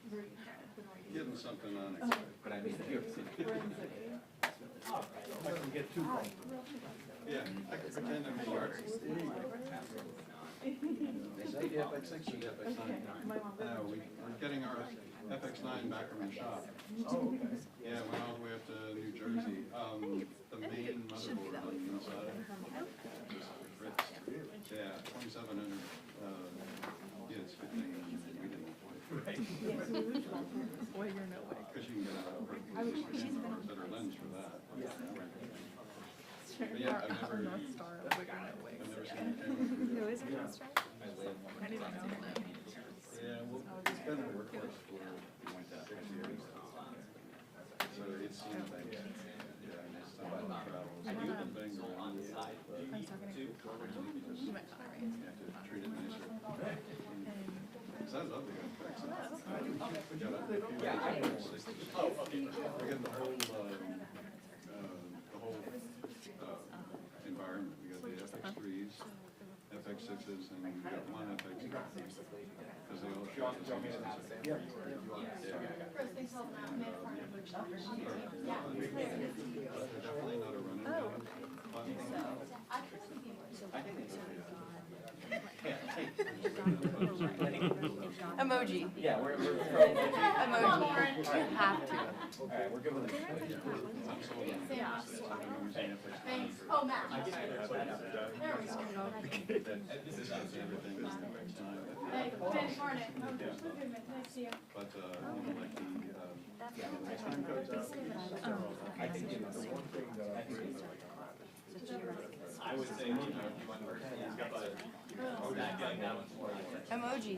Getting something on it. But I mean, if you ever seen it. I can get two points. Yeah, I could pretend I'm a yard. Is that the FX6 or the FX9? We're getting our FX9 back from the shop. Oh, okay. Yeah, went all the way up to New Jersey. The main motherboard on the inside just ripped. Yeah, 2,700 units fit thing, and we didn't want it. Boy, you're no way. Because you can get a better lens for that. But yeah, Our North Star, I was like, you're no way. I've never seen a camera. Who is it? I didn't even know that. Yeah, well, it's been a workhorse for 6 years. So it's seen things. Yeah, and it's done a lot of travel. So even things around it, I'm talking to you might not, right? you have to treat it nicer. Because I love the FX. We got a few. We got the whole environment. We got the FX3s, FX6s, and we got one FX. Because they all shot the same sensor. Yeah. They're definitely not a running gun. Emoji. Yeah, we're Emoji. You have to. all right, we're good with it. I'm sold on it. Thanks. Oh, Matt. I can There we go. This is everything that's FX9. Hey, Ben Harnett. Nice to see you. But, you know, like the, ice cream cones out. I think the one thing that I would say, he's got the Emoji.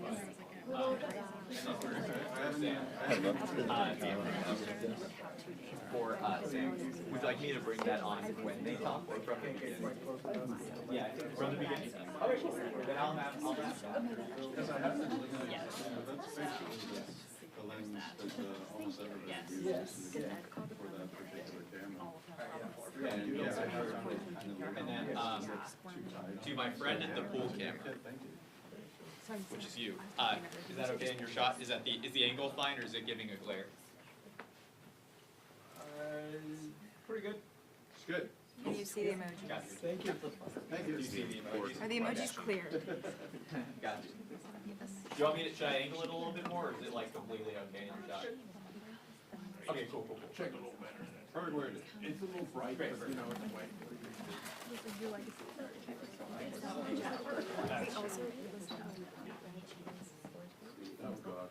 for Sam, would you like me to bring that on when they talk or from the beginning? Yeah, I think from the beginning. Okay, cool. Then I'll have Because I have been looking at it, that's basically the lens that almost everybody uses for that particular camera. And yeah, I heard And then, to my friend at the pool camera, which is you, is that okay in your shot? Is the angle fine, or is it giving a glare? Pretty good. It's good. Can you see the emoji? Got you. Thank you. Thank Do you. you see the emojis? Are the emojis clear? Got you. Do you want me to, should I angle it a little bit more, or is it like completely okay in your shot? Okay, cool. Check a little better. Perfect where it is. It's a little bright, but you know, it's white. Oh, God.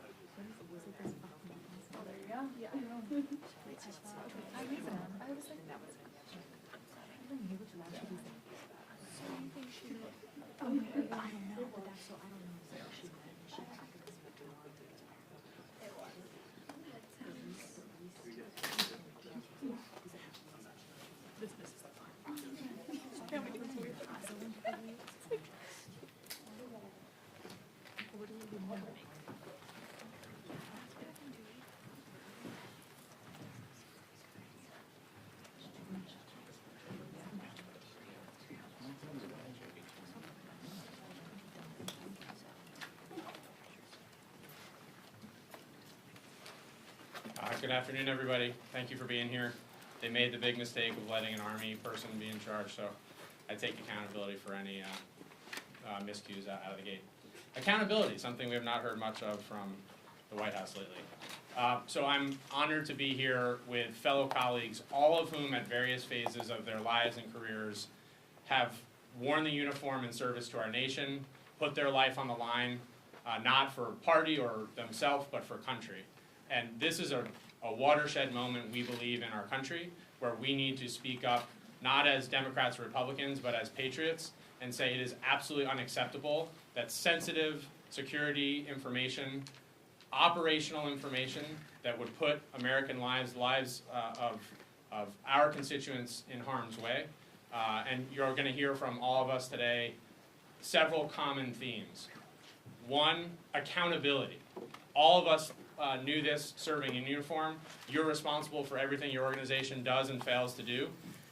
Good afternoon, everybody. Thank you for being here. They made the big mistake of letting an Army person be in charge, so I take accountability for any miscues out of the gate. Accountability, something we have not heard much of from the White House lately. So I'm honored to be here with fellow colleagues, all of whom at various phases of their lives and careers have worn the uniform in service to our nation, put their life on the line, not for party or themselves, but for country. And this is a watershed moment, we believe, in our country, where we need to speak up, not as Democrats or Republicans, but as patriots, and say it is absolutely unacceptable that sensitive security information, operational information that would put American lives of our constituents in harm's way. And you're going to hear from all of us today several common themes. One, accountability. All of us knew this serving in uniform. You're responsible for everything your organization does and fails to do.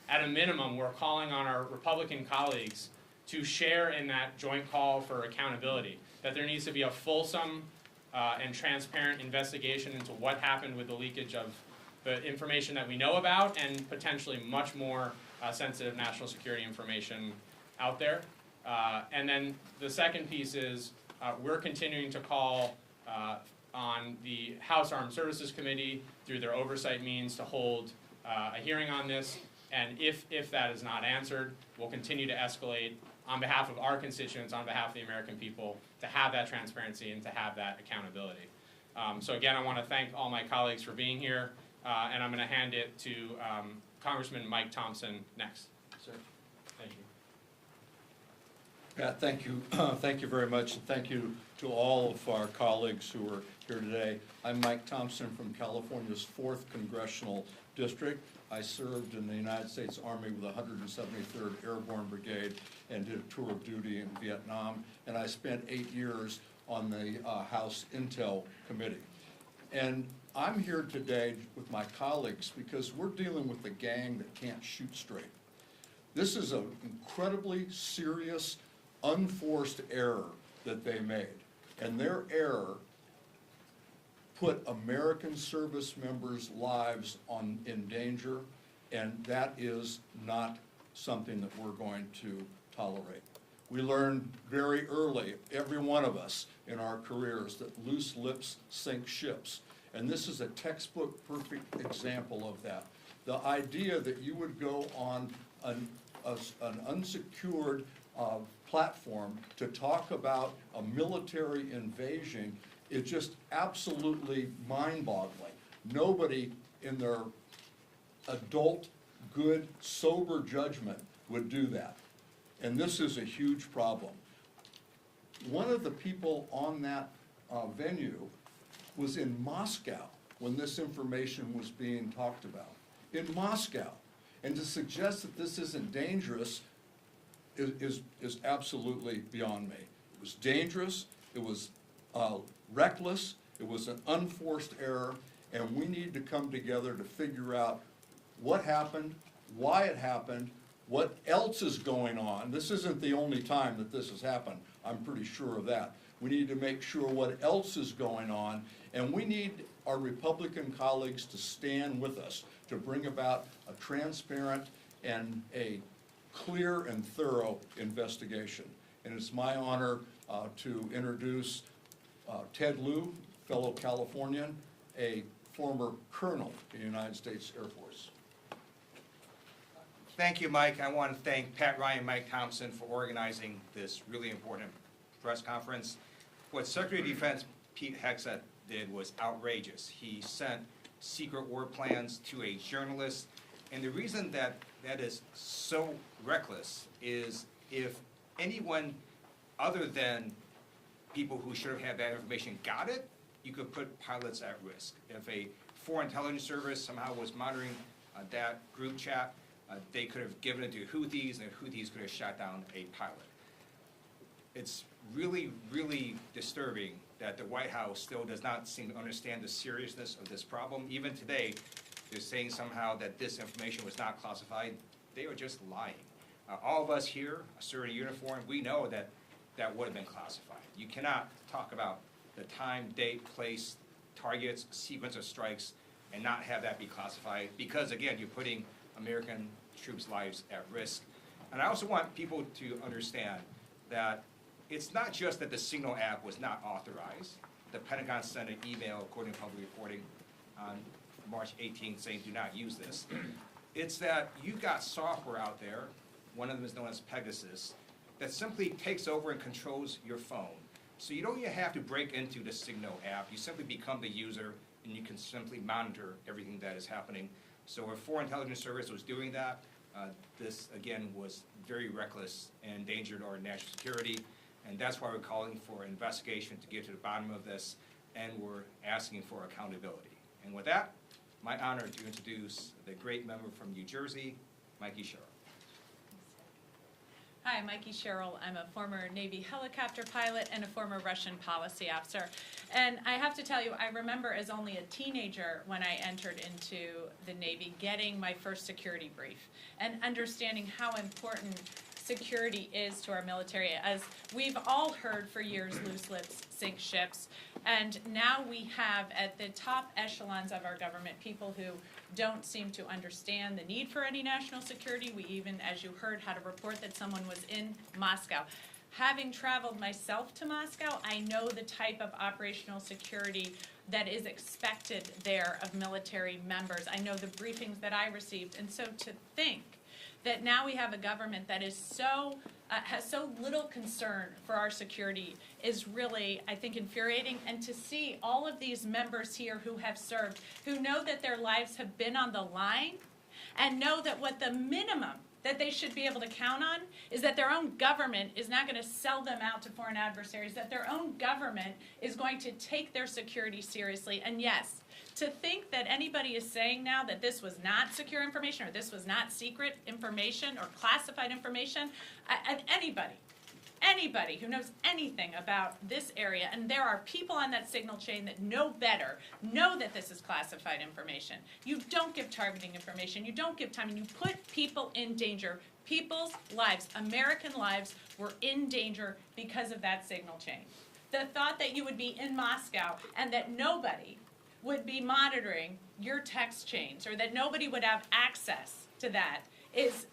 At a minimum, we're calling on our Republican colleagues to share in that joint call for accountability, that there needs to be a fulsome and transparent investigation into what happened with the leakage of the information that we know about and potentially much more sensitive national security information out there. And then the second piece is we're continuing to call on the House Armed Services Committee through their oversight means to hold a hearing on this. And if that is not answered, we'll continue to escalate on behalf of our constituents, on behalf of the American people, to have that transparency and to have that accountability. So again, I want to thank all my colleagues for being here, and I'm going to hand it to Congressman Mike Thompson next. Sir, thank you. Pat, thank you. Thank you very much, and thank you to all of our colleagues who are here today. I'm Mike Thompson from California's 4th Congressional District. I served in the United States Army with the 173rd Airborne Brigade and did a tour of duty in Vietnam, and I spent 8 years on the House Intel Committee. And I'm here today with my colleagues because we're dealing with a gang that can't shoot straight. This is an incredibly serious, unforced error that they made, and their error put American service members' lives in danger, and that is not something that we're going to tolerate. We learned very early, every one of us in our careers, that loose lips sink ships, and this is a textbook perfect example of that. The idea that you would go on an unsecured platform to talk about a military invasion is just absolutely mind-boggling. Nobody in their adult, good, sober judgment would do that. And this is a huge problem. One of the people on that venue was in Moscow when this information was being talked about. In Moscow. And to suggest that this isn't dangerous is absolutely beyond me. It was dangerous, it was reckless, it was an unforced error, and we need to come together to figure out what happened, why it happened, what else is going on. This isn't the only time that this has happened, I'm pretty sure of that. We need to make sure what else is going on, and we need our Republican colleagues to stand with us to bring about a transparent and a clear and thorough investigation. And it's my honor to introduce Ted Lieu, fellow Californian, a former colonel in the United States Air Force. Thank you, Mike. I want to thank Pat Ryan and Mike Thompson for organizing this really important press conference. What Secretary of Defense Pete Hegseth did was outrageous. He sent secret war plans to a journalist, and the reason that that is so reckless is if anyone other than people who should have had that information got it, you could put pilots at risk. If a foreign intelligence service somehow was monitoring that group chat, they could have given it to Houthis, and the Houthis could have shot down a pilot. It's really, really disturbing that the White House still does not seem to understand the seriousness of this problem. Even today, they're saying somehow that this information was not classified. They are just lying. All of us here, serving a uniform, we know that that would have been classified. You cannot talk about the time, date, place, targets, sequence of strikes, and not have that be classified because, again, you're putting American troops' lives at risk. And I also want people to understand that it's not just that the Signal app was not authorized. The Pentagon sent an email, according to public reporting, on March 18th saying do not use this. It's that you've got software out there, one of them is known as Pegasus, that simply takes over and controls your phone. So you don't even have to break into the Signal app. You simply become the user, and you can simply monitor everything that is happening. So if Foreign Intelligence Service was doing that, this, again, was very reckless and endangered our national security. And that's why we're calling for an investigation to get to the bottom of this, and we're asking for accountability. And with that, my honor to introduce the great member from New Jersey, Mikey Sherrill. Hi, I'm Mikey Sherrill. I'm a former Navy helicopter pilot and a former Russian policy officer. And I have to tell you, I remember as only a teenager when I entered into the Navy getting my first security brief and understanding how important security is to our military. As we've all heard for years, loose lips sink ships. And now we have at the top echelons of our government people who don't seem to understand the need for any national security. We even, as you heard, had a report that someone was in Moscow. Having traveled myself to Moscow, I know the type of operational security that is expected there of military members. I know the briefings that I received. And so to think that now we have a government that is so has so little concern for our security is really, I think, infuriating. And to see all of these members here who have served, who know that their lives have been on the line, and know that what the minimum that they should be able to count on is that their own government is not going to sell them out to foreign adversaries, that their own government is going to take their security seriously. And yes, to think that anybody is saying now that this was not secure information or this was not secret information or classified information, anybody who knows anything about this area, and there are people on that signal chain that know better, know that this is classified information. You don't give targeting information, you don't give time, and you put people in danger. People's lives, American lives, were in danger because of that signal chain. The thought that you would be in Moscow and that nobody would be monitoring your text chains or that nobody would have access to that is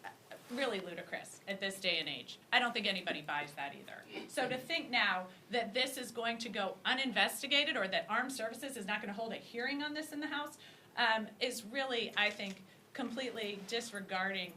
really ludicrous at this day and age. I don't think anybody buys that either. So to think now that this is going to go uninvestigated or that Armed Services is not going to hold a hearing on this in the House is really, I think, completely disregarding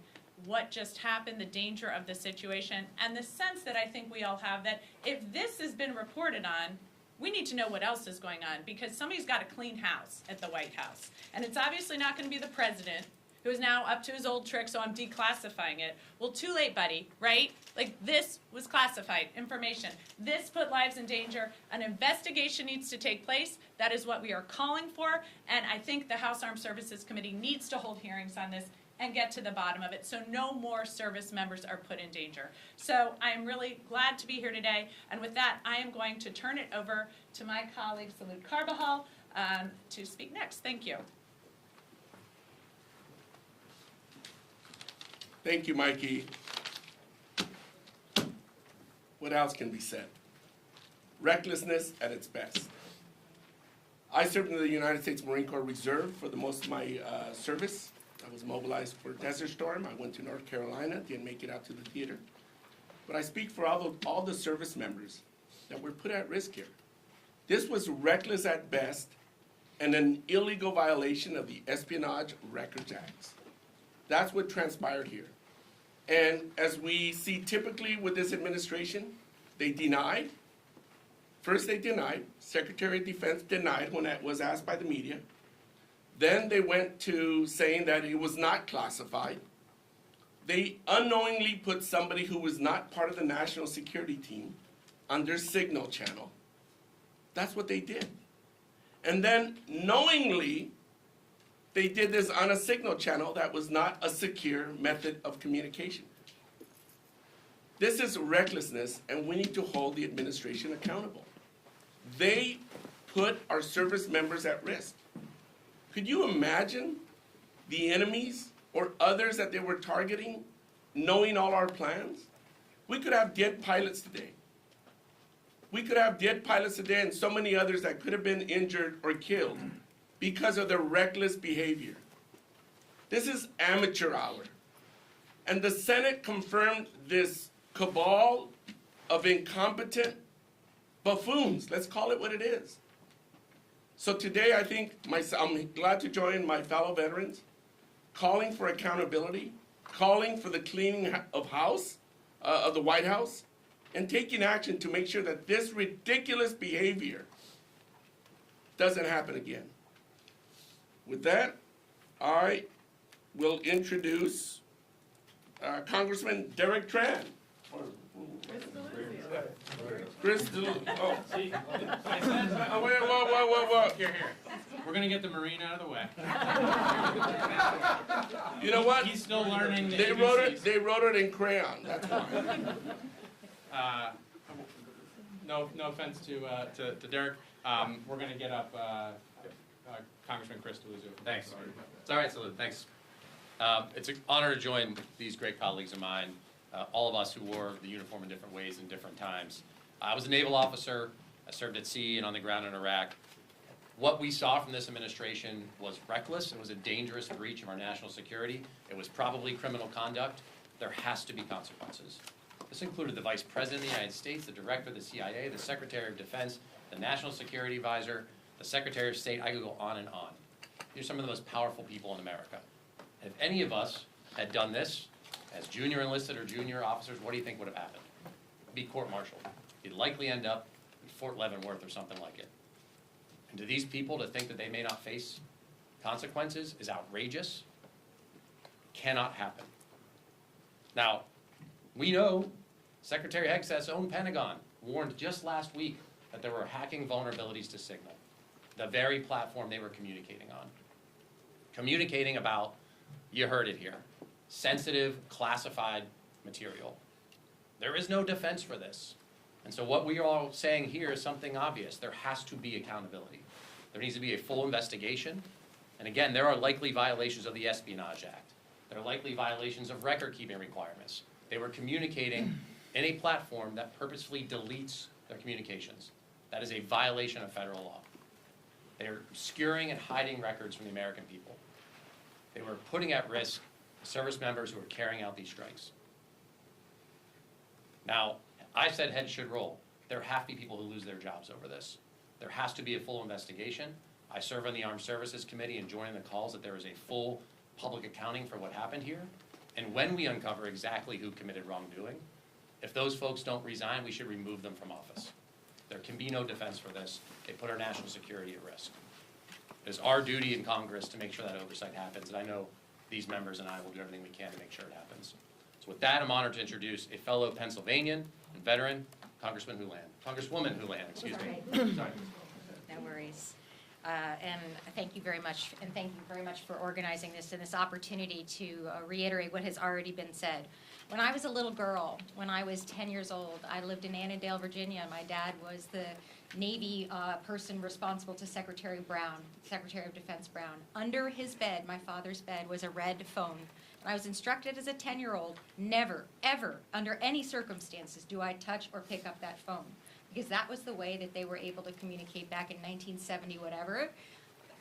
what just happened, the danger of the situation, and the sense that I think we all have that if this has been reported on, we need to know what else is going on, because somebody's got to clean house at the White House. And it's obviously not going to be the president, who is now up to his old trick, so I'm declassifying it. Well, too late, buddy, right? Like, this was classified information. This put lives in danger. An investigation needs to take place. That is what we are calling for, and I think the House Armed Services Committee needs to hold hearings on this and get to the bottom of it so no more service members are put in danger. So I am really glad to be here today, and with that, I am going to turn it over to my colleague, Salud Carbajal, to speak next. Thank you. Thank you, Mikey. What else can be said? Recklessness at its best. I served in the United States Marine Corps Reserve for the most of my service. I was mobilized for Desert Storm. I went to North Carolina, didn't make it out to the theater. But I speak for all the service members that were put at risk here. This was reckless at best and an illegal violation of the Espionage Records Act. That's what transpired here. And as we see typically with this administration, they denied. First they denied, Secretary of Defense denied when that was asked by the media. Then they went to saying that it was not classified. They unknowingly put somebody who was not part of the national security team on their signal channel. That's what they did. And then knowingly, they did this on a signal channel that was not a secure method of communication. This is recklessness, and we need to hold the administration accountable. They put our service members at risk. Could you imagine the enemies or others that they were targeting knowing all our plans? We could have dead pilots today. We could have dead pilots today and so many others that could have been injured or killed because of their reckless behavior. This is amateur hour. And the Senate confirmed this cabal of incompetent buffoons. Let's call it what it is. So today I think I'm glad to join my fellow veterans, calling for accountability, calling for the cleaning of house, of the White House, and taking action to make sure that this ridiculous behavior doesn't happen again. With that, I will introduce Congressman Derek Tran. Chris DeLuzio. Oh. See, I said, Whoa. here. We're gonna get the Marine out of the way. You know what? He's still learning the They ABCs. wrote it in crayon. That's why. No offense to Derek. We're gonna get up Congressman Chris DeLuzio. Thanks. It's all right, Salute. Thanks. It's an honor to join these great colleagues of mine all of us who wore the uniform in different ways in different times. I was a naval officer. I served at sea and on the ground in Iraq. What we saw from this administration was reckless. It was a dangerous breach of our national security. It was probably criminal conduct. There has to be consequences. This included the Vice President of the United States, the Director of the CIA, the Secretary of Defense, the National Security Advisor, the Secretary of State. I could go on and on. These are some of the most powerful people in America. If any of us had done this as junior enlisted or junior officers, what do you think would have happened? Be court-martialed. You'd likely end up in Fort Leavenworth or something like it. And to these people, to think that they may not face consequences is outrageous. Cannot happen. Now, we know Secretary Hegseth's own Pentagon warned just last week that there were hacking vulnerabilities to Signal, the very platform they were communicating on. Communicating about, you heard it here, sensitive, classified material. There is no defense for this. And so what we are all saying here is something obvious. There has to be accountability. There needs to be a full investigation. And again, there are likely violations of the Espionage Act. There are likely violations of record-keeping requirements. They were communicating in a platform that purposefully deletes their communications. That is a violation of federal law. They are obscuring and hiding records from the American people. They were putting at risk service members who were carrying out these strikes. Now, I said heads should roll. There have to be people who lose their jobs over this. There has to be a full investigation. I serve on the Armed Services Committee and join in the calls that there is a full public accounting for what happened here. And when we uncover exactly who committed wrongdoing, if those folks don't resign, we should remove them from office. There can be no defense for this. They put our national security at risk. It is our duty in Congress to make sure that oversight happens, and I know these members and I will do everything we can to make sure it happens. So with that, I'm honored to introduce a fellow Pennsylvanian and veteran, Congresswoman Houlihan, excuse me. Sorry. No worries. And thank you very much, and thank you very much for organizing this and this opportunity to reiterate what has already been said. When I was a little girl, when I was 10 years old, I lived in Annandale, Virginia. My dad was the Navy person responsible to Secretary Brown, Secretary of Defense Brown. Under his bed, my father's bed, was a red phone. And I was instructed as a 10-year-old, never, ever, under any circumstances, do I touch or pick up that phone. Because that was the way that they were able to communicate back in 1970, whatever,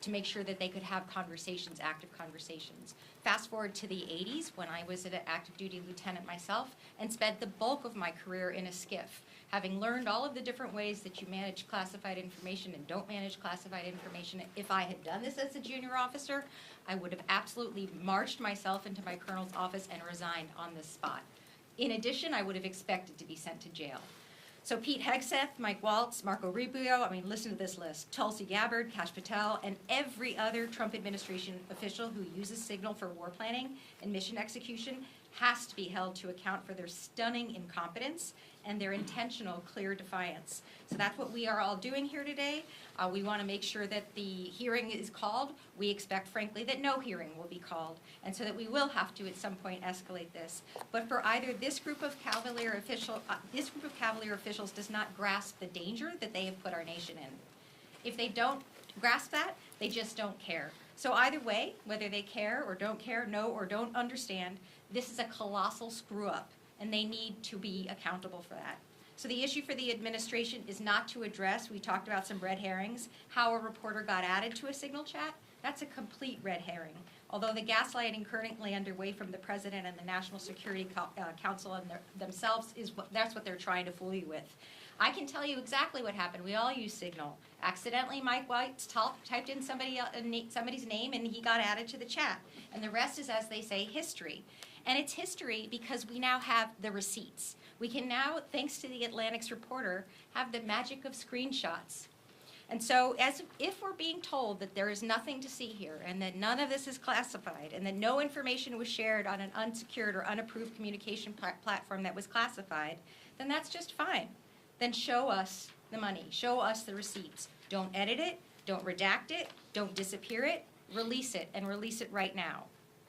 to make sure that they could have conversations, active conversations. Fast forward to the 80s, when I was an active duty lieutenant myself and spent the bulk of my career in a skiff, having learned all of the different ways that you manage classified information and don't manage classified information. If I had done this as a junior officer, I would have absolutely marched myself into my colonel's office and resigned on the spot. In addition, I would have expected to be sent to jail. So Pete Hegseth, Mike Waltz, Marco Rubio, I mean, listen to this list. Tulsi Gabbard, Kash Patel, and every other Trump administration official who uses Signal for war planning and mission execution has to be held to account for their stunning incompetence and their intentional clear defiance. So that's what we are all doing here today. We want to make sure that the hearing is called. We expect, frankly, that no hearing will be called, and so that we will have to at some point escalate this. But for either this group of Cavalier officials does not grasp the danger that they have put our nation in. If they don't grasp that, they just don't care. So either way, whether they care or don't care, know or don't understand, this is a colossal screw-up, and they need to be accountable for that. So the issue for the administration is not to address, we talked about some red herrings, how a reporter got added to a Signal chat. That's a complete red herring. Although the gaslighting currently underway from the President and the National Security Council and themselves, that's what they're trying to fool you with. I can tell you exactly what happened. We all use Signal. Accidentally, Mike White typed in somebody's name and he got added to the chat. And the rest is, as they say, history. And it's history because we now have the receipts. We can now, thanks to the Atlantic's reporter, have the magic of screenshots. And so if we're being told that there is nothing to see here and that none of this is classified and that no information was shared on an unsecured or unapproved communication platform that was classified, then that's just fine. Then show us the money, show us the receipts. Don't edit it, don't redact it, don't disappear it, release it, and release it right now.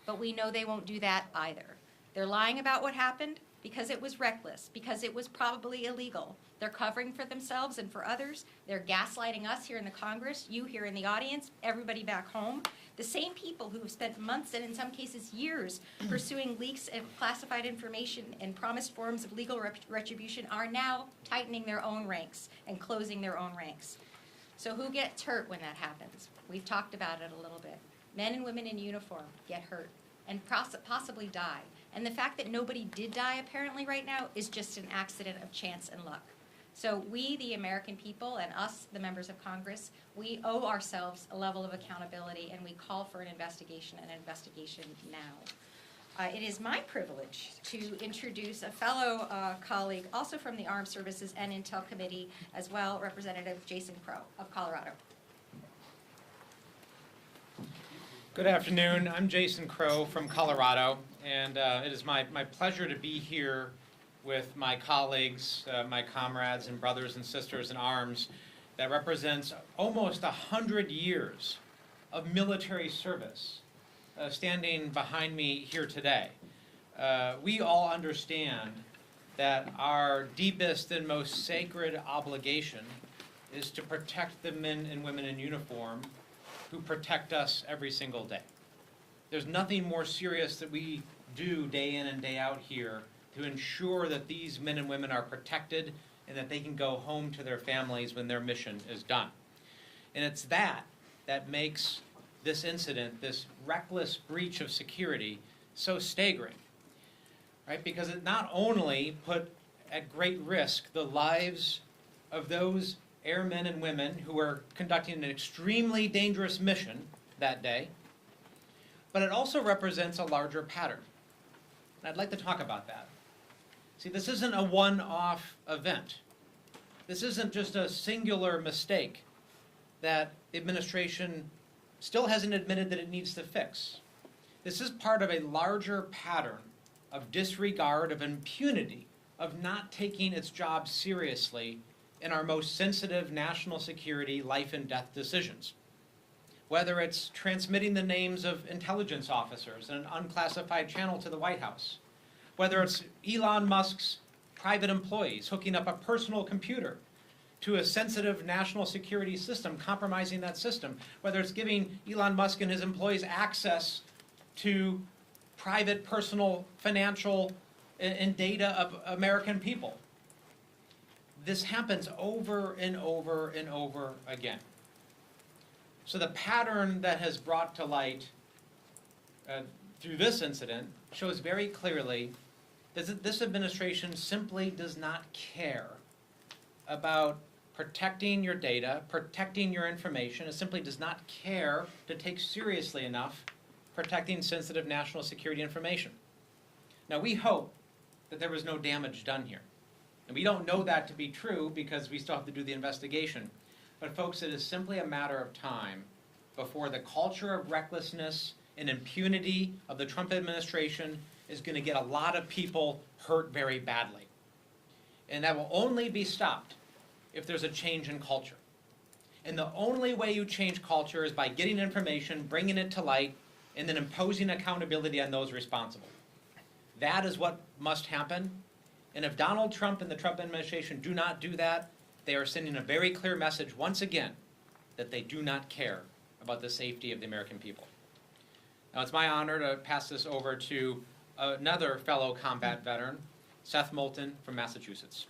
But we know they won't do that either. They're lying about what happened because it was reckless, because it was probably illegal. They're covering for themselves and for others. They're gaslighting us here in the Congress, you here in the audience, everybody back home. The same people who have spent months and in some cases years pursuing leaks of classified information and promised forms of legal retribution are now tightening their own ranks and closing their own ranks. So who gets hurt when that happens? We've talked about it a little bit. Men and women in uniform get hurt and possibly die. And the fact that nobody did die apparently right now is just an accident of chance and luck. So we, the American people, and us, the members of Congress, we owe ourselves a level of accountability, and we call for an investigation now. It is my privilege to introduce a fellow colleague, also from the Armed Services and Intel Committee as well, Representative Jason Crow of Colorado. Good afternoon. I'm Jason Crow from Colorado, and it is my pleasure to be here with my colleagues, my comrades and brothers and sisters in arms that represents almost 100 years of military service standing behind me here today. We all understand that our deepest and most sacred obligation is to protect the men and women in uniform who protect us every single day. There's nothing more serious that we do day in and day out here to ensure that these men and women are protected and that they can go home to their families when their mission is done. And it's that makes this incident, this reckless breach of security, so staggering, right? Because it not only put at great risk the lives of those airmen and women who were conducting an extremely dangerous mission that day, but it also represents a larger pattern. And I'd like to talk about that. See, this isn't a one-off event. This isn't just a singular mistake that the administration still hasn't admitted that it needs to fix. This is part of a larger pattern of disregard, of impunity, of not taking its job seriously in our most sensitive national security, life and death decisions. Whether it's transmitting the names of intelligence officers in an unclassified channel to the White House, whether it's Elon Musk's private employees hooking up a personal computer to a sensitive national security system, compromising that system, whether it's giving Elon Musk and his employees access to private, personal, financial, and data of American people. This happens over and over and over again. So the pattern that has brought to light through this incident shows very clearly that this administration simply does not care about protecting your data, protecting your information. It simply does not care to take seriously enough protecting sensitive national security information. Now, we hope that there was no damage done here. And we don't know that to be true because we still have to do the investigation. But folks, it is simply a matter of time before the culture of recklessness and impunity of the Trump administration is going to get a lot of people hurt very badly. And that will only be stopped if there's a change in culture. And the only way you change culture is by getting information, bringing it to light, and then imposing accountability on those responsible. That is what must happen. And if Donald Trump and the Trump administration do not do that, they are sending a very clear message once again that they do not care about the safety of the American people. Now, it's my honor to pass this over to another fellow combat veteran, Seth Moulton from Massachusetts.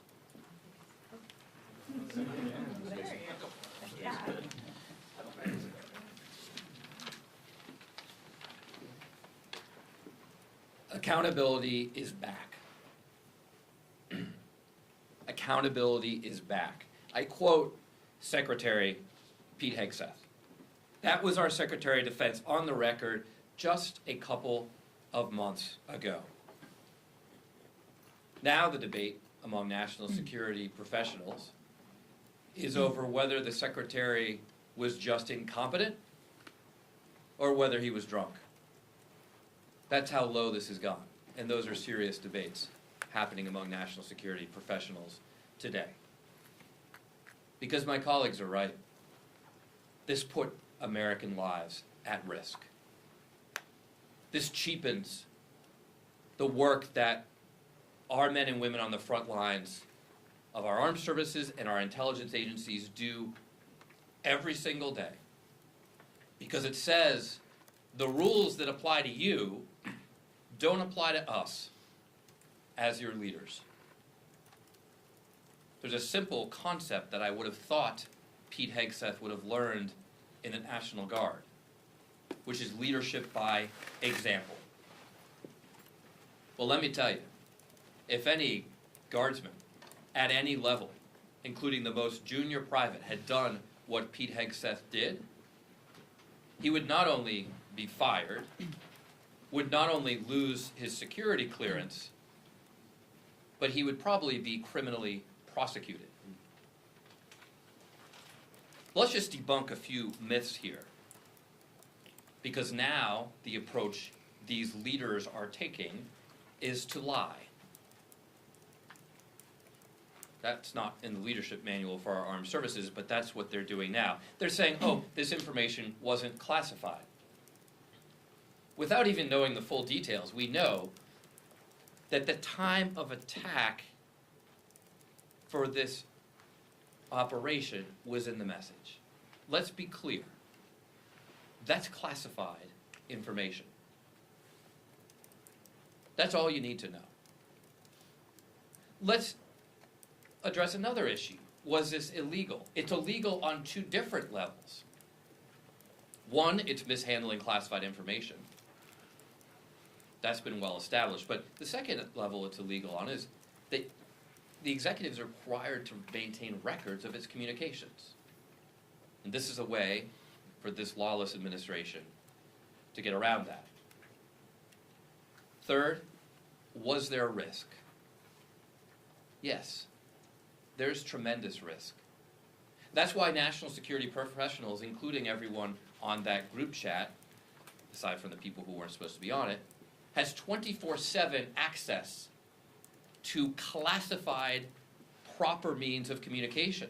Accountability is back. Accountability is back. I quote Secretary Pete Hegseth. That was our Secretary of Defense on the record just a couple of months ago. Now the debate among national security professionals is over whether the Secretary was just incompetent or whether he was drunk. That's how low this has gone, and those are serious debates happening among national security professionals today. Because my colleagues are right. This put American lives at risk. This cheapens the work that our men and women on the front lines of our armed services and our intelligence agencies do every single day. Because it says the rules that apply to you don't apply to us as your leaders. There's a simple concept that I would have thought Pete Hegseth would have learned in the National Guard, which is leadership by example. Well, let me tell you, if any guardsman at any level, including the most junior private, had done what Pete Hegseth did, he would not only be fired, would not only lose his security clearance, but he would probably be criminally prosecuted. Let's just debunk a few myths here, because now the approach these leaders are taking is to lie. That's not in the leadership manual for our armed services, but that's what they're doing now. They're saying, oh, this information wasn't classified. Without even knowing the full details, we know that the time of attack for this operation was in the message. Let's be clear. That's classified information. That's all you need to know. Let's address another issue. Was this illegal? It's illegal on two different levels. One, it's mishandling classified information. That's been well established. But the second level it's illegal on is that the executives are required to maintain records of its communications. And this is a way for this lawless administration to get around that. Third, was there risk? Yes, there's tremendous risk. That's why national security professionals, including everyone on that group chat, aside from the people who weren't supposed to be on it, has 24/7 access to classified proper means of communication.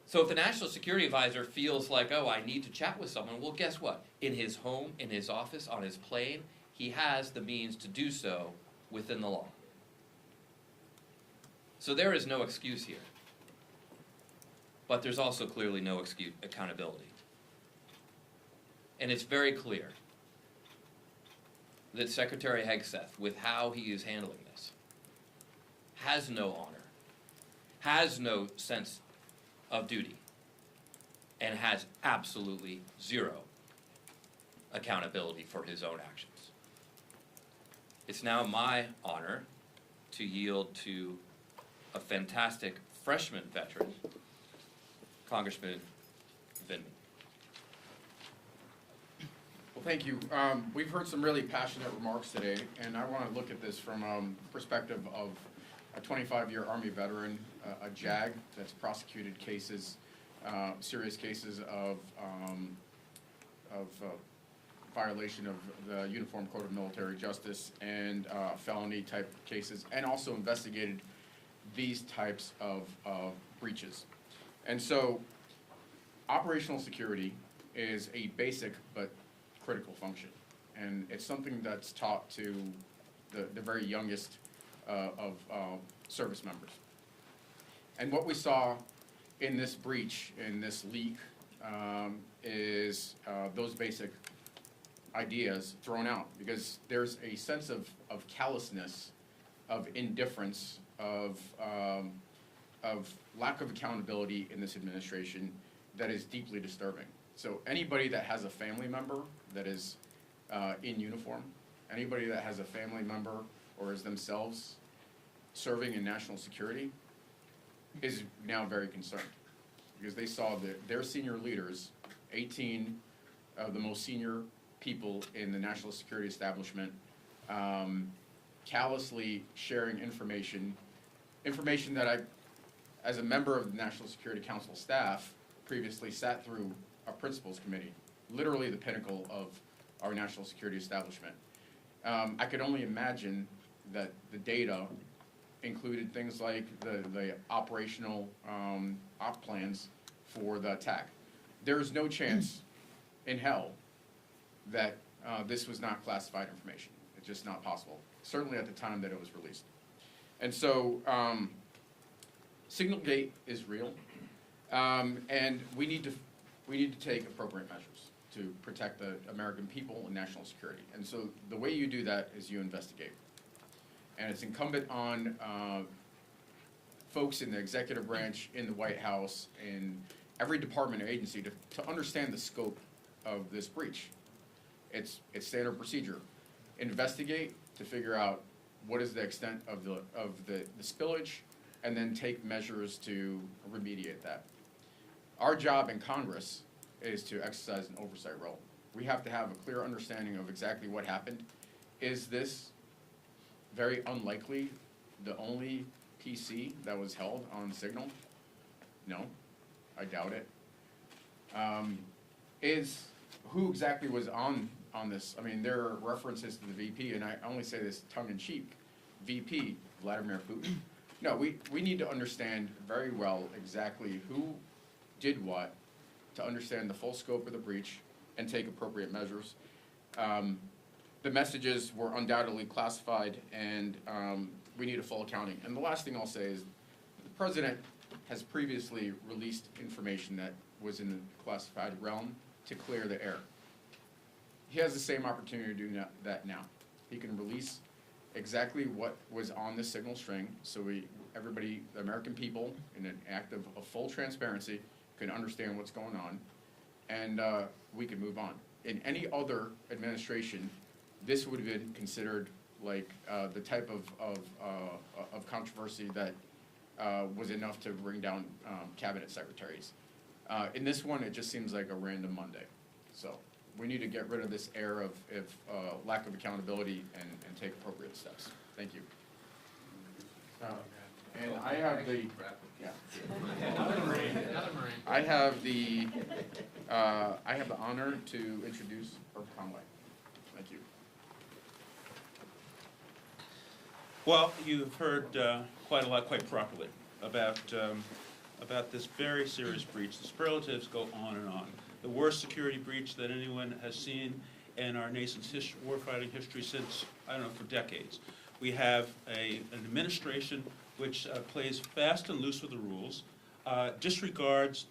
So if the National Security Advisor feels like, oh, I need to chat with someone, well, guess what? In his home, in his office, on his plane, he has the means to do so within the law. So there is no excuse here. But there's also clearly no accountability. And it's very clear that Secretary Hegseth, with how he is handling this, has no honor, has no sense of duty, and has absolutely zero accountability for his own actions. It's now my honor to yield to a fantastic freshman veteran, Congressman Vindman. Well, thank you. We've heard some really passionate remarks today, and I want to look at this from perspective of a 25-year Army veteran, a JAG that's prosecuted cases, serious cases of violation of the Uniform Code of Military Justice and felony type cases, and also investigated these types of breaches. And so operational security is a basic but critical function, and it's something that's taught to the very youngest of service members. And what we saw in this breach, in this leak, is those basic ideas thrown out, because there's a sense of callousness, of indifference, of lack of accountability in this administration that is deeply disturbing. So anybody that has a family member that is in uniform, anybody that has a family member or is themselves serving in national security is now very concerned, because they saw that their senior leaders, 18 of the most senior people in the national security establishment, callously sharing information that I, as a member of the National Security Council staff, previously sat through a principals committee, literally the pinnacle of our national security establishment. I could only imagine that the data included things like the operational op plans for the attack. There is no chance in hell that this was not classified information. It's just not possible. certainly at the time that it was released. And so, Signalgate is real, and we need to take appropriate measures to protect the American people and national security. And so the way you do that is you investigate. And it's incumbent on folks in the executive branch, in the White House, in every department or agency to understand the scope of this breach. It's standard procedure. Investigate to figure out what is the extent of the spillage, and then take measures to remediate that. Our job in Congress is to exercise an oversight role. We have to have a clear understanding of exactly what happened. Is this very unlikely the only PC that was held on Signal? No, I doubt it. Who exactly was on this? I mean, there are references to the VP, and I only say this tongue-in-cheek. VP, Vladimir Putin. No, we need to understand very well exactly who did what to understand the full scope of the breach and take appropriate measures. The messages were undoubtedly classified, and we need a full accounting. And the last thing I'll say is the president has previously released information that was in the classified realm to clear the air. He has the same opportunity to do that now. He can release exactly what was on the signal string, so everybody, the American people, in an act of full transparency, can understand what's going on, and we can move on. In any other administration, this would have been considered like the type of controversy that was enough to bring down cabinet secretaries. In this one, it just seems like a random Monday. So we need to get rid of this air of lack of accountability and take appropriate steps. Thank you. And I have the, yeah. I have the honor to introduce Herb Conway. Thank you. Well, you've heard quite a lot, quite properly, about this very serious breach. The superlatives go on and on. The worst security breach that anyone has seen in our nation's warfighting history since, I don't know, for decades. We have an administration which plays fast and loose with the rules, disregards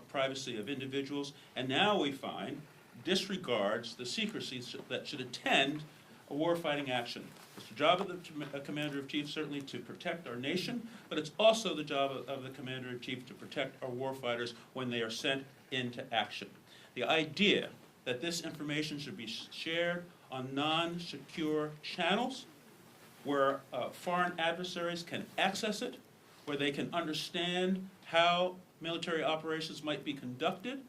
privacy of individuals, and now we find disregards the secrecy that should attend a warfighting action. It's the job of the Commander-in-Chief certainly to protect our nation, but it's also the job of the Commander-in-Chief to protect our warfighters when they are sent into action. The idea that this information should be shared on non-secure channels where foreign adversaries can access it, where they can understand how military operations might be conducted,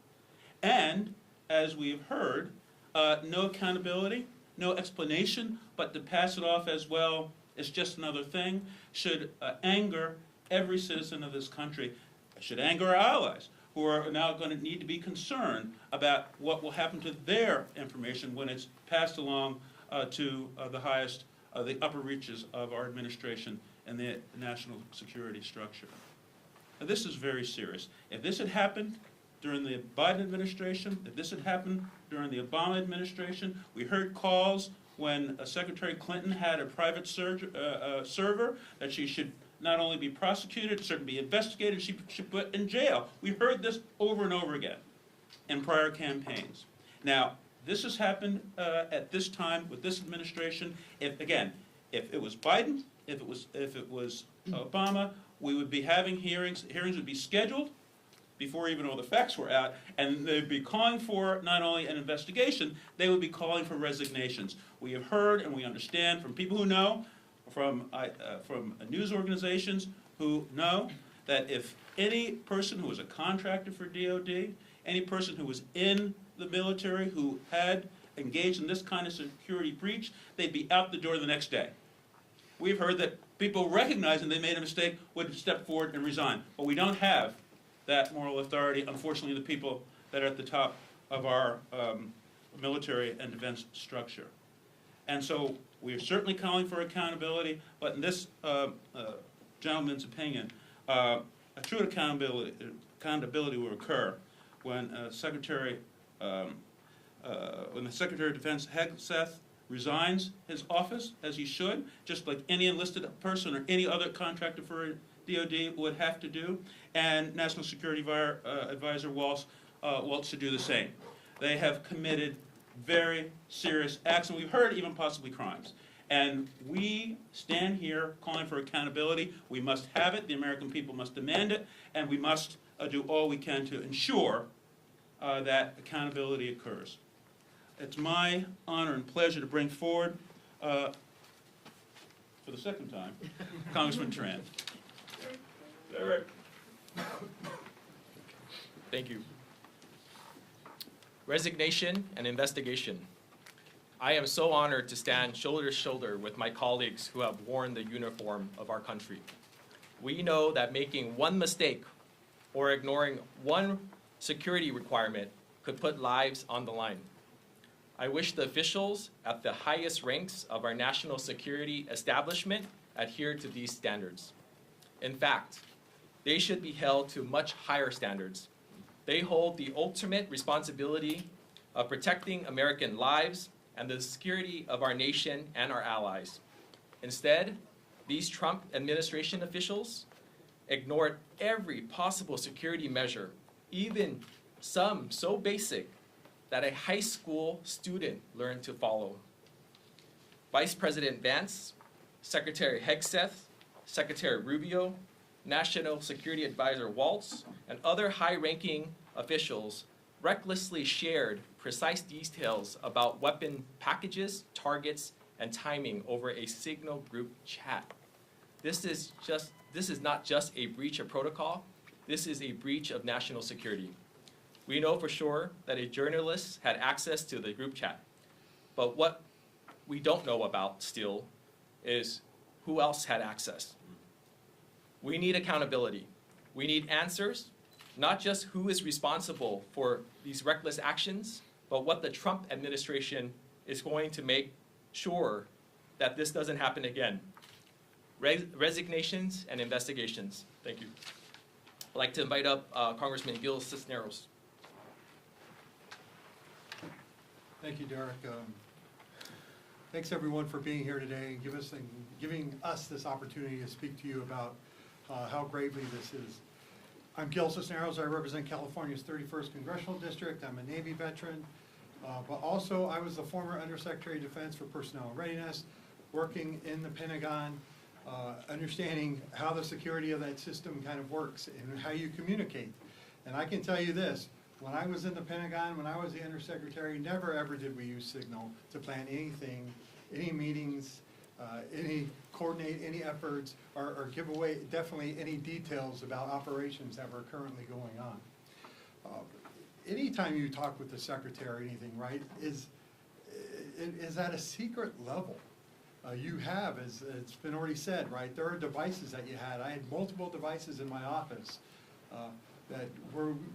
and, as we have heard, no accountability, no explanation, but to pass it off as, well, it's just another thing, should anger every citizen of this country. It should anger our allies, who are now going to need to be concerned about what will happen to their information when it's passed along to the highest, the upper reaches of our administration and the national security structure. Now, this is very serious. If this had happened during the Biden administration, if this had happened during the Obama administration, we heard calls when Secretary Clinton had a private server that she should not only be prosecuted, certainly be investigated, she should put in jail. We heard this over and over again in prior campaigns. Now, this has happened at this time with this administration. If it was Biden, if it was Obama, we would be having hearings. Hearings would be scheduled before even all the facts were out, and they'd be calling for not only an investigation, they would be calling for resignations. We have heard and we understand from people who know, from news organizations who know, that if any person who was a contractor for DOD, any person who was in the military who had engaged in this kind of security breach, they'd be out the door the next day. We've heard that people recognizing they made a mistake would step forward and resign, but we don't have that moral authority, unfortunately, the people that are at the top of our military and defense structure. And so we are certainly calling for accountability, but in this gentleman's opinion, a true accountability will occur when the Secretary of Defense Hegseth resigns his office, as he should, just like any enlisted person or any other contractor for DOD would have to do, and National Security Advisor Waltz should do the same. They have committed very serious acts, and we've heard even possibly crimes. And we stand here calling for accountability. We must have it. The American people must demand it, and we must do all we can to ensure that accountability occurs. It's my honor and pleasure to bring forward, for the second time, Congressman Tran. Eric. Thank you. Resignation and investigation. I am so honored to stand shoulder to shoulder with my colleagues who have worn the uniform of our country. We know that making one mistake or ignoring one security requirement could put lives on the line. I wish the officials at the highest ranks of our national security establishment adhere to these standards. In fact, they should be held to much higher standards. They hold the ultimate responsibility of protecting American lives and the security of our nation and our allies. Instead, these Trump administration officials ignored every possible security measure, even some so basic that a high school student learned to follow. Vice President Vance, Secretary Hegseth, Secretary Rubio, National Security Advisor Waltz, and other high-ranking officials recklessly shared precise details about weapon packages, targets, and timing over a Signal group chat. This is not just a breach of protocol, this is a breach of national security. We know for sure that a journalist had access to the group chat, but what we don't know about still is who else had access. We need accountability. We need answers, not just who is responsible for these reckless actions, but what the Trump administration is going to make sure that this doesn't happen again. Resignations and investigations. Thank you. I'd like to invite up Congressman Gil Cisneros. Thank you, Derek. Thanks everyone for being here today and giving us this opportunity to speak to you about how gravely this is. I'm Gil Cisneros. I represent California's 31st Congressional District. I'm a Navy veteran, but also I was the former Undersecretary of Defense for Personnel and Readiness, working in the Pentagon, understanding how the security of that system kind of works and how you communicate. And I can tell you this, when I was in the Pentagon, when I was the Undersecretary, never ever did we use Signal to plan anything, any meetings, coordinate any efforts, or give away definitely any details about operations that were currently going on. Anytime you talk with the Secretary or anything, right, is at a secret level. You have, as it's been already said, right, there are devices that you had. I had multiple devices in my office that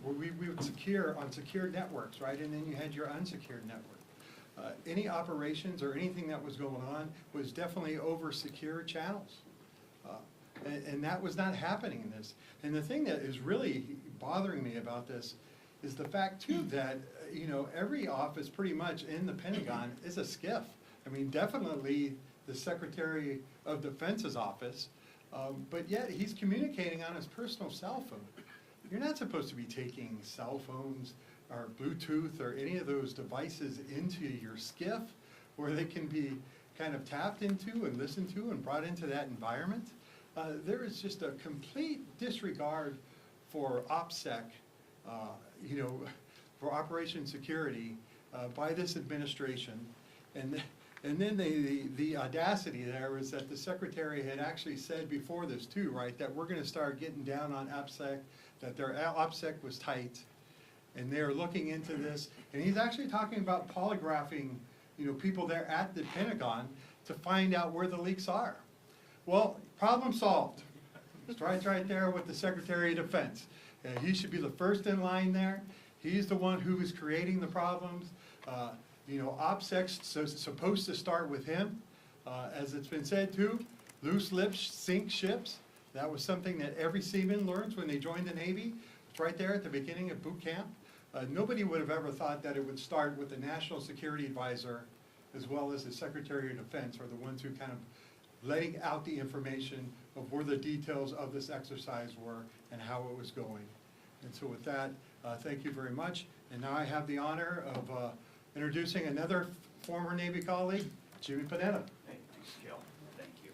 we would secure on secured networks, right, and then you had your unsecured network. Any operations or anything that was going on was definitely over secure channels. And that was not happening in this. And the thing that is really bothering me about this is the fact too that, you know, every office pretty much in the Pentagon is a SCIF. I mean, definitely the Secretary of Defense's office, but yet he's communicating on his personal cell phone. You're not supposed to be taking cell phones or Bluetooth or any of those devices into your SCIF where they can be kind of tapped into and listened to and brought into that environment. There is just a complete disregard for OPSEC, you know, for Operation Security by this administration. And then the audacity there is that the Secretary had actually said before this too, right, that we're going to start getting down on OPSEC, that their OPSEC was tight, and they're looking into this. And he's actually talking about polygraphing, you know, people there at the Pentagon to find out where the leaks are. Well, problem solved. It starts right there with the Secretary of Defense. He should be the first in line there. He's the one who is creating the problems. You know, OPSEC's supposed to start with him. As it's been said too, loose lips sink ships. That was something that every seaman learns when they join the Navy. It's right there at the beginning of boot camp. Nobody would have ever thought that it would start with the National Security Advisor as well as the Secretary of Defense are the ones who kind of laying out the information of where the details of this exercise were and how it was going. And so with that, thank you very much. And now I have the honor of introducing another former Navy colleague, Jimmy Panetta. Hey, thanks, Gil. Thank you.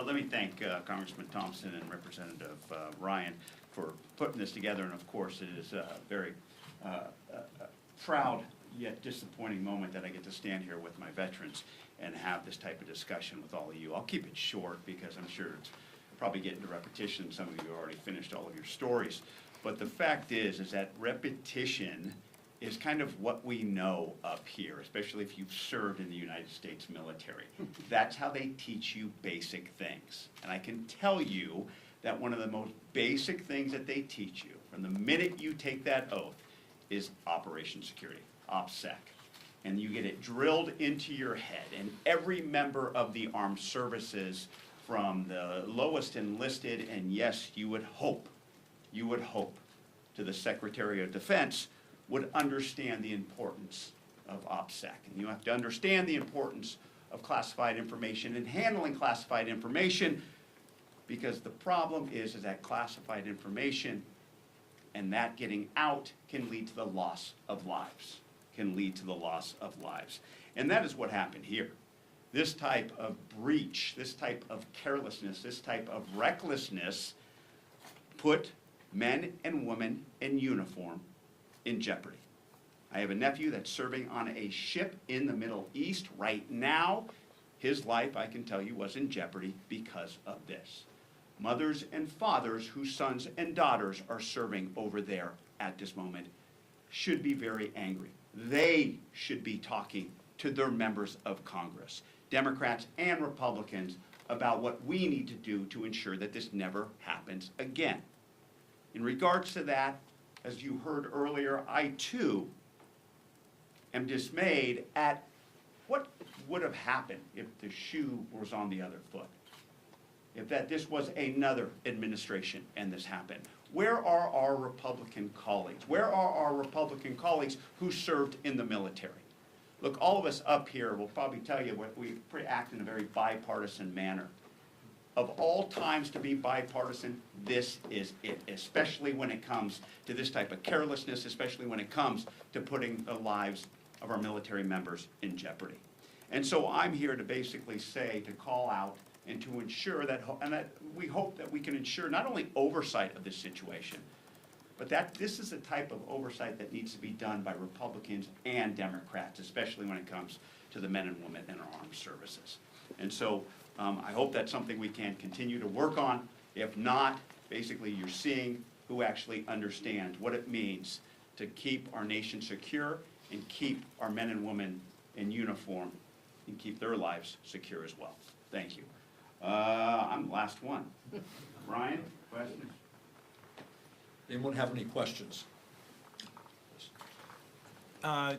Let me thank Congressman Thompson and Representative Ryan for putting this together. And of course, it is a very proud yet disappointing moment that I get to stand here with my veterans and have this type of discussion with all of you. I'll keep it short because I'm sure it's probably getting to repetition. Some of you already finished all of your stories. But the fact is that repetition is kind of what we know up here, especially if you've served in the United States military. That's how they teach you basic things. And I can tell you that one of the most basic things that they teach you from the minute you take that oath is Operation Security, OPSEC. And you get it drilled into your head. And every member of the armed services, from the lowest enlisted, and yes, you would hope, to the Secretary of Defense, would understand the importance of OPSEC. And you have to understand the importance of classified information and handling classified information, because the problem is that classified information and that getting out can lead to the loss of lives, And that is what happened here. This type of breach, this type of carelessness, this type of recklessness put men and women in uniform in jeopardy. I have a nephew that's serving on a ship in the Middle East right now. His life, I can tell you, was in jeopardy because of this. Mothers and fathers whose sons and daughters are serving over there at this moment should be very angry. They should be talking to their members of Congress, Democrats and Republicans, about what we need to do to ensure that this never happens again. In regards to that, as you heard earlier, I too am dismayed at what would have happened if the shoe was on the other foot. If this was another administration and this happened. Where are our Republican colleagues? Where are our Republican colleagues who served in the military? Look, all of us up here will probably tell you we act in a very bipartisan manner. Of all times to be bipartisan, this is it, especially when it comes to this type of carelessness, especially when it comes to putting the lives of our military members in jeopardy. And so I'm here to basically say, to call out and to ensure that we hope that we can ensure not only oversight of this situation, but that this is the type of oversight that needs to be done by Republicans and Democrats, especially when it comes to the men and women in our armed services. And so I hope that's something we can continue to work on. If not, basically you're seeing who actually understands what it means to keep our nation secure and keep our men and women in uniform and keep their lives secure as well. Thank you. I'm the last one. Brian, questions? Anyone have any questions? A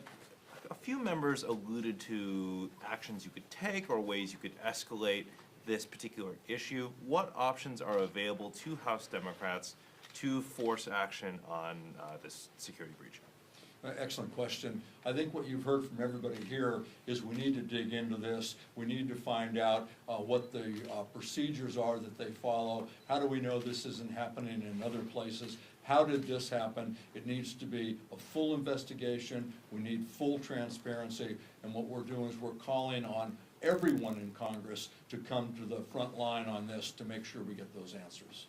few members alluded to actions you could take or ways you could escalate this particular issue. What options are available to House Democrats to force action on this security breach? Excellent question. I think what you've heard from everybody here is we need to dig into this. We need to find out what the procedures are that they follow. How do we know this isn't happening in other places? How did this happen? It needs to be a full investigation. We need full transparency. And what we're doing is we're calling on everyone in Congress to come to the front line on this to make sure we get those answers.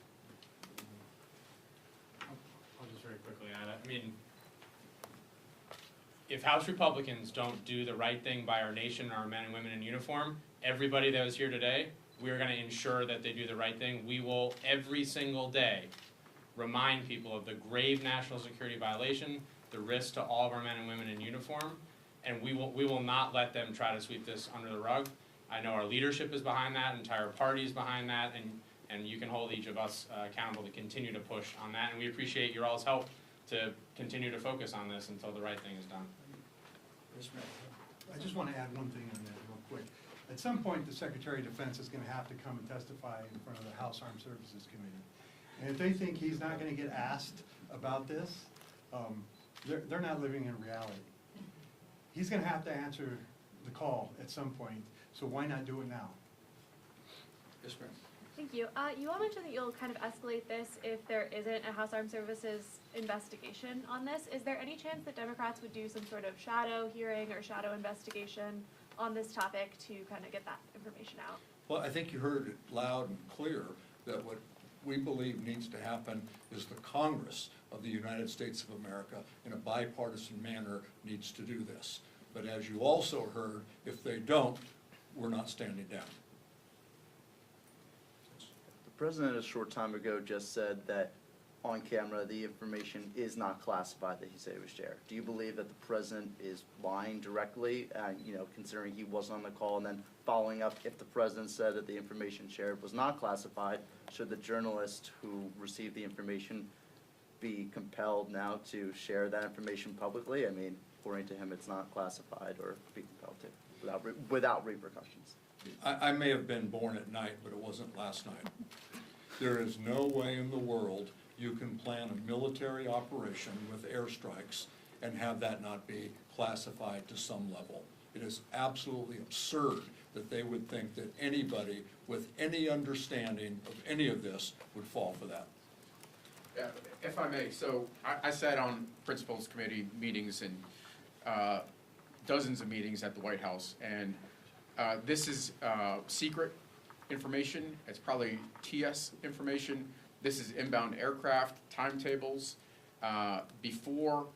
I'll just very quickly add it. I mean, if House Republicans don't do the right thing by our nation and our men and women in uniform, everybody that was here today, we're going to ensure that they do the right thing. We will, every single day, remind people of the grave national security violation, the risk to all of our men and women in uniform, and we will not let them try to sweep this under the rug. I know our leadership is behind that, entire party is behind that, and you can hold each of us accountable to continue to push on that, and we appreciate your all's help to continue to focus on this until the right thing is done. I just want to add one thing on that real quick. At some point, the Secretary of Defense is going to have to come and testify in front of the House Armed Services Committee. And if they think he's not going to get asked about this, they're not living in reality. He's going to have to answer the call at some point, so why not do it now? Yes, ma'am. Thank you. You all mentioned that you'll kind of escalate this if there isn't a House Armed Services investigation on this. Is there any chance that Democrats would do some sort of shadow hearing or shadow investigation on this topic to kind of get that information out? Well, I think you heard it loud and clear that what we believe needs to happen is the Congress of the United States of America, in a bipartisan manner, needs to do this. But as you also heard, if they don't, we're not standing down. The President a short time ago just said that on camera the information is not classified that he said it was shared. Do you believe that the President is lying directly, considering he wasn't on the call, and then following up, if the President said that the information shared was not classified, should the journalist who received the information be compelled now to share that information publicly? I mean, according to him, it's not classified, or be compelled to, without repercussions. I may have been born at night, but it wasn't last night. There is no way in the world you can plan a military operation with airstrikes and have that not be classified to some level. It is absolutely absurd that they would think that anybody with any understanding of any of this would fall for that. If I may, so I sat on Principals Committee meetings and dozens of meetings at the White House, and this is secret information. It's probably TS information. This is inbound aircraft, timetables, before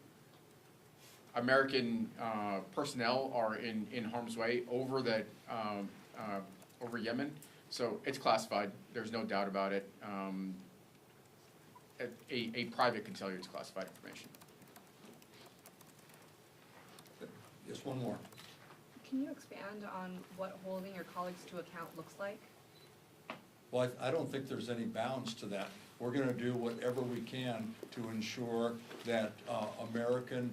American personnel are in harm's way over over Yemen. So it's classified. There's no doubt about it. A private can tell you it's classified information. Just one more. Can you expand on what holding your colleagues to account looks like? Well, I don't think there's any bounds to that. We're going to do whatever we can to ensure that American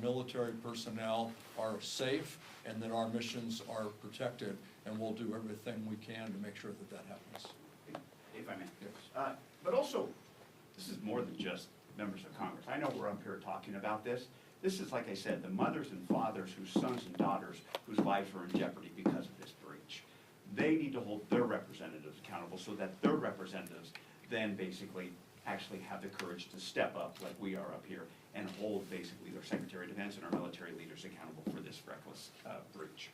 military personnel are safe and that our missions are protected, and we'll do everything we can to make sure that that happens. If I may. Yes. But also, this is more than just members of Congress. I know we're up here talking about this. This is, like I said, the mothers and fathers whose sons and daughters whose lives are in jeopardy because of this breach. They need to hold their representatives accountable so that their representatives then basically actually have the courage to step up like we are up here and hold basically their Secretary of Defense and our military leaders accountable for this reckless breach.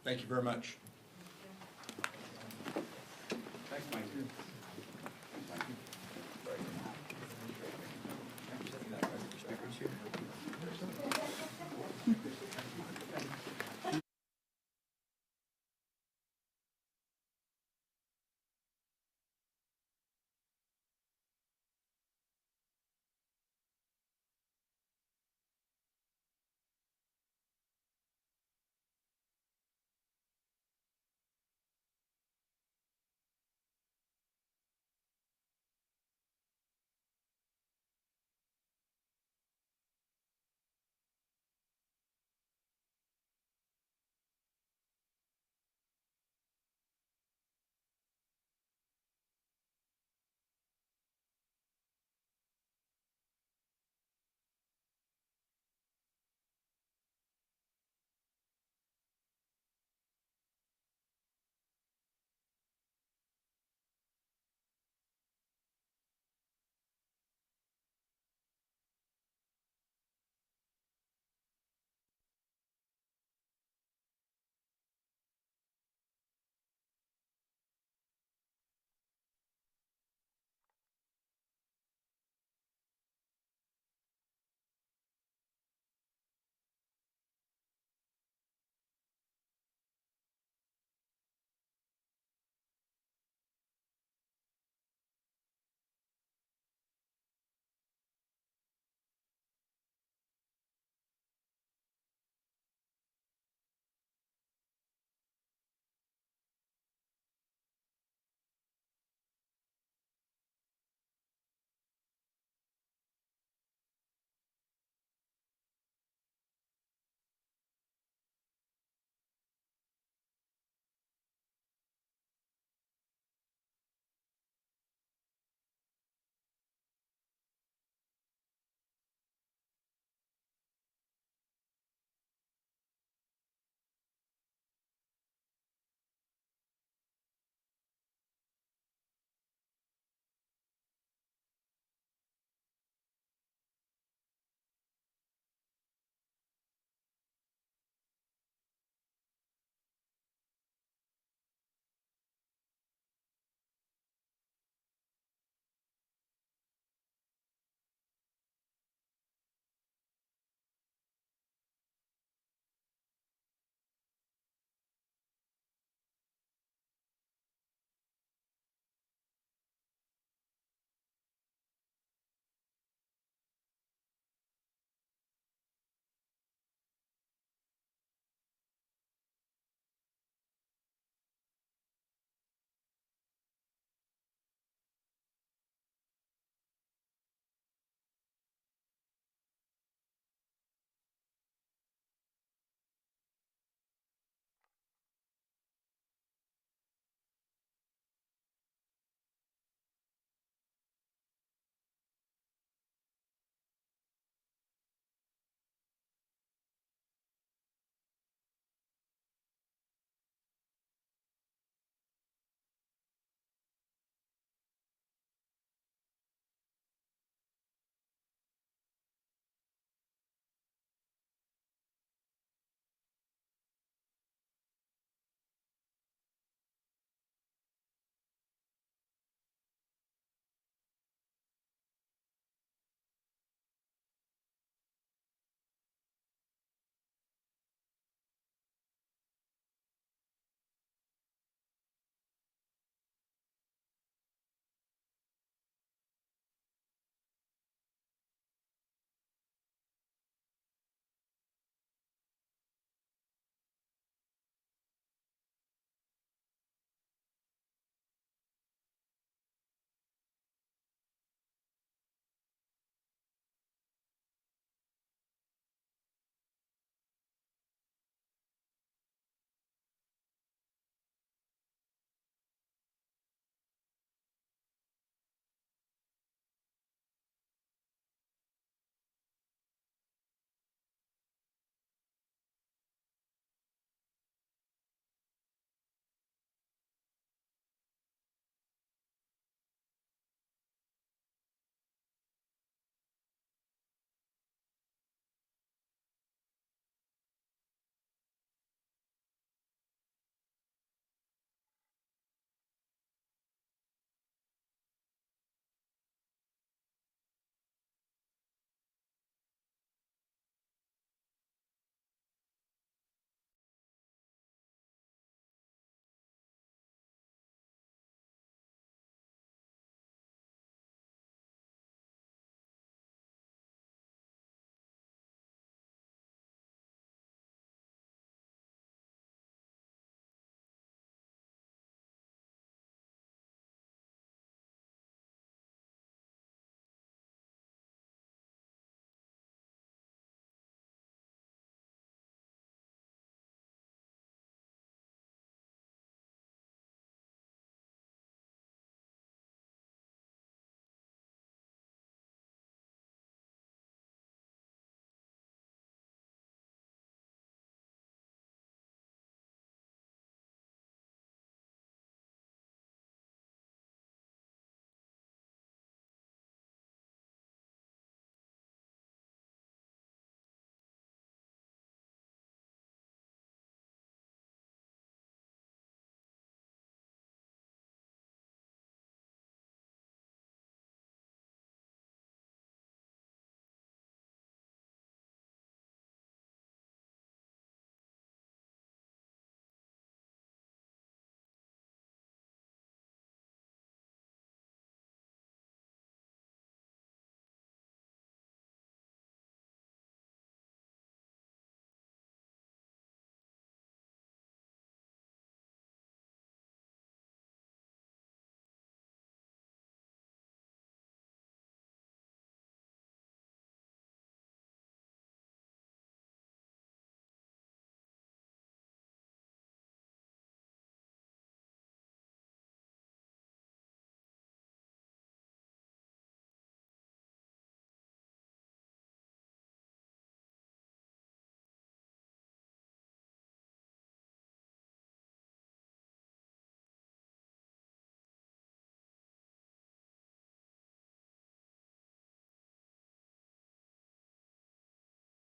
Thank you very much. Thanks, Mike.